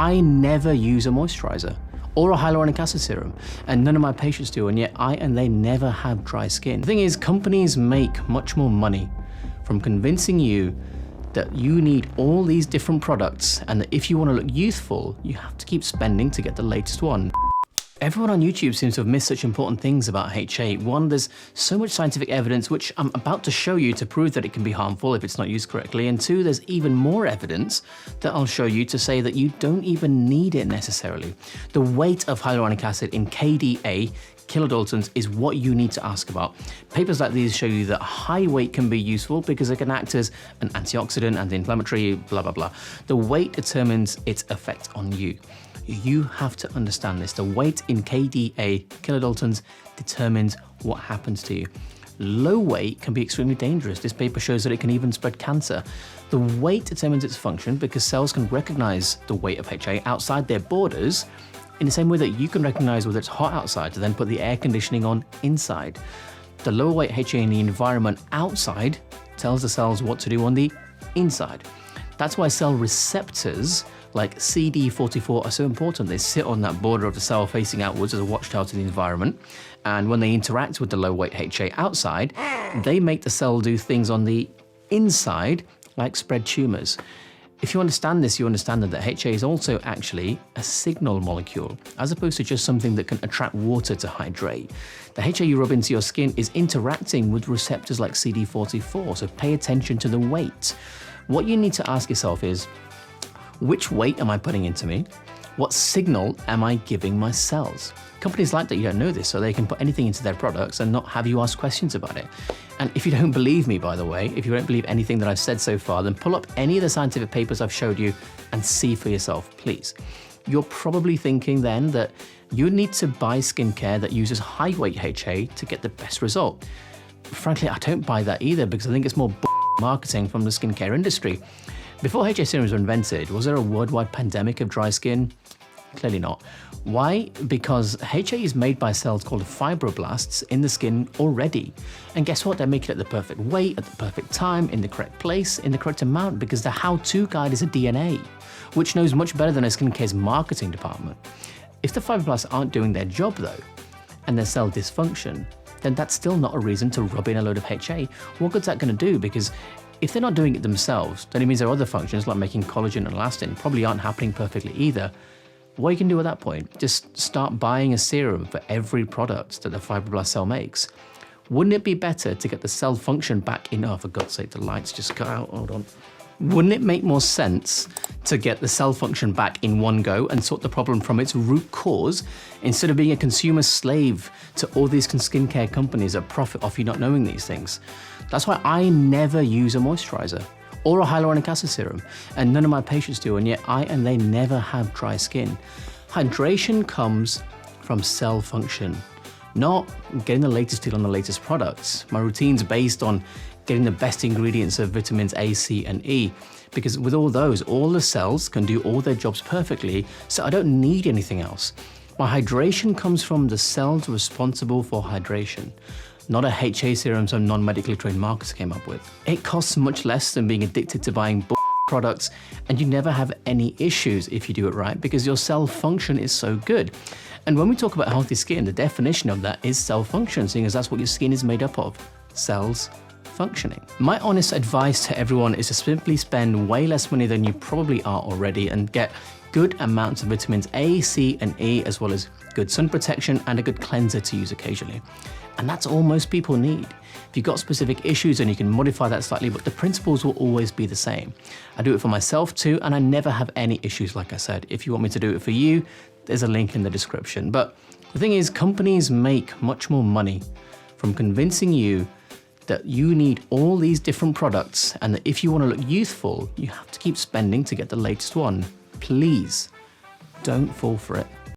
I never use a moisturizer or a hyaluronic acid serum, and none of my patients do, and yet I and they never have dry skin. The thing is, companies make much more money from convincing you that you need all these different products, and that if you want to look youthful, you have to keep spending to get the latest one. Everyone on YouTube seems to have missed such important things about HA. One, there's so much scientific evidence, which I'm about to show you, to prove that it can be harmful if it's not used correctly. And two, there's even more evidence that I'll show you to say that you don't even need it necessarily. The weight of hyaluronic acid in KDA, kilodaltons, is what you need to ask about. Papers like these show you that high weight can be useful because it can act as an antioxidant, anti-inflammatory, blah, blah, blah. The weight determines its effect on you. You have to understand this. The weight in KDA, kilodaltons, determines what happens to you. Low weight can be extremely dangerous. This paper shows that it can even spread cancer. The weight determines its function because cells can recognize the weight of HA outside their borders in the same way that you can recognize whether it's hot outside to then put the air conditioning on inside. The lower weight HA in the environment outside tells the cells what to do on the inside. That's why cell receptors like CD44 are so important. They sit on that border of the cell facing outwards as a watchtower to the environment. And when they interact with the low weight HA outside, they make the cell do things on the inside, like spread tumors. If you understand this, you understand that HA is also actually a signal molecule, as opposed to just something that can attract water to hydrate. The HA you rub into your skin is interacting with receptors like CD44, so pay attention to the weight. What you need to ask yourself is, which weight am I putting into me? What signal am I giving my cells? Companies like that you don't know this, so they can put anything into their products and not have you ask questions about it. And if you don't believe me, by the way, if you don't believe anything that I've said so far, then pull up any of the scientific papers I've showed you and see for yourself, please. You're probably thinking then that you need to buy skincare that uses high weight HA to get the best result. Frankly, I don't buy that either, because I think it's more marketing from the skincare industry. Before HA serums were invented, was there a worldwide pandemic of dry skin? Clearly not. Why? Because HA is made by cells called fibroblasts in the skin already. And guess what? They make it at the perfect weight, at the perfect time, in the correct place, in the correct amount, because the how-to guide is a DNA, which knows much better than a skincare's marketing department. If the fibroblasts aren't doing their job though, and there's cell dysfunction, then that's still not a reason to rub in a load of HA. What good's that going to do? Because if they're not doing it themselves, then it means their other functions like making collagen and elastin probably aren't happening perfectly either. What you can do at that point, just start buying a serum for every product that the fibroblast cell makes. Wouldn't it be better to get the cell function back in? Oh, for God's sake, the lights just cut out, hold on. Wouldn't it make more sense to get the cell function back in one go and sort the problem from its root cause, instead of being a consumer slave to all these skincare companies that profit off you not knowing these things? That's why I never use a moisturizer or a hyaluronic acid serum, and none of my patients do, and yet I and they never have dry skin. Hydration comes from cell function, not getting the latest deal on the latest products. My routine's based on getting the best ingredients of vitamins A, C, and E, because with all those, all the cells can do all their jobs perfectly, so I don't need anything else. My hydration comes from the cells responsible for hydration, not a HA serum some non-medically trained marketers came up with. It costs much less than being addicted to buying products, and you never have any issues if you do it right, because your cell function is so good. And when we talk about healthy skin, the definition of that is cell function, seeing as that's what your skin is made up of, cells functioning. My honest advice to everyone is to simply spend way less money than you probably are already and get good amounts of vitamins A, C, and E, as well as good sun protection and a good cleanser to use occasionally. And that's all most people need. If you've got specific issues, then you can modify that slightly, but the principles will always be the same. I do it for myself too, and I never have any issues, like I said. If you want me to do it for you, there's a link in the description. But the thing is, companies make much more money from convincing you that you need all these different products, and that if you want to look youthful, you have to keep spending to get the latest one. Please don't fall for it.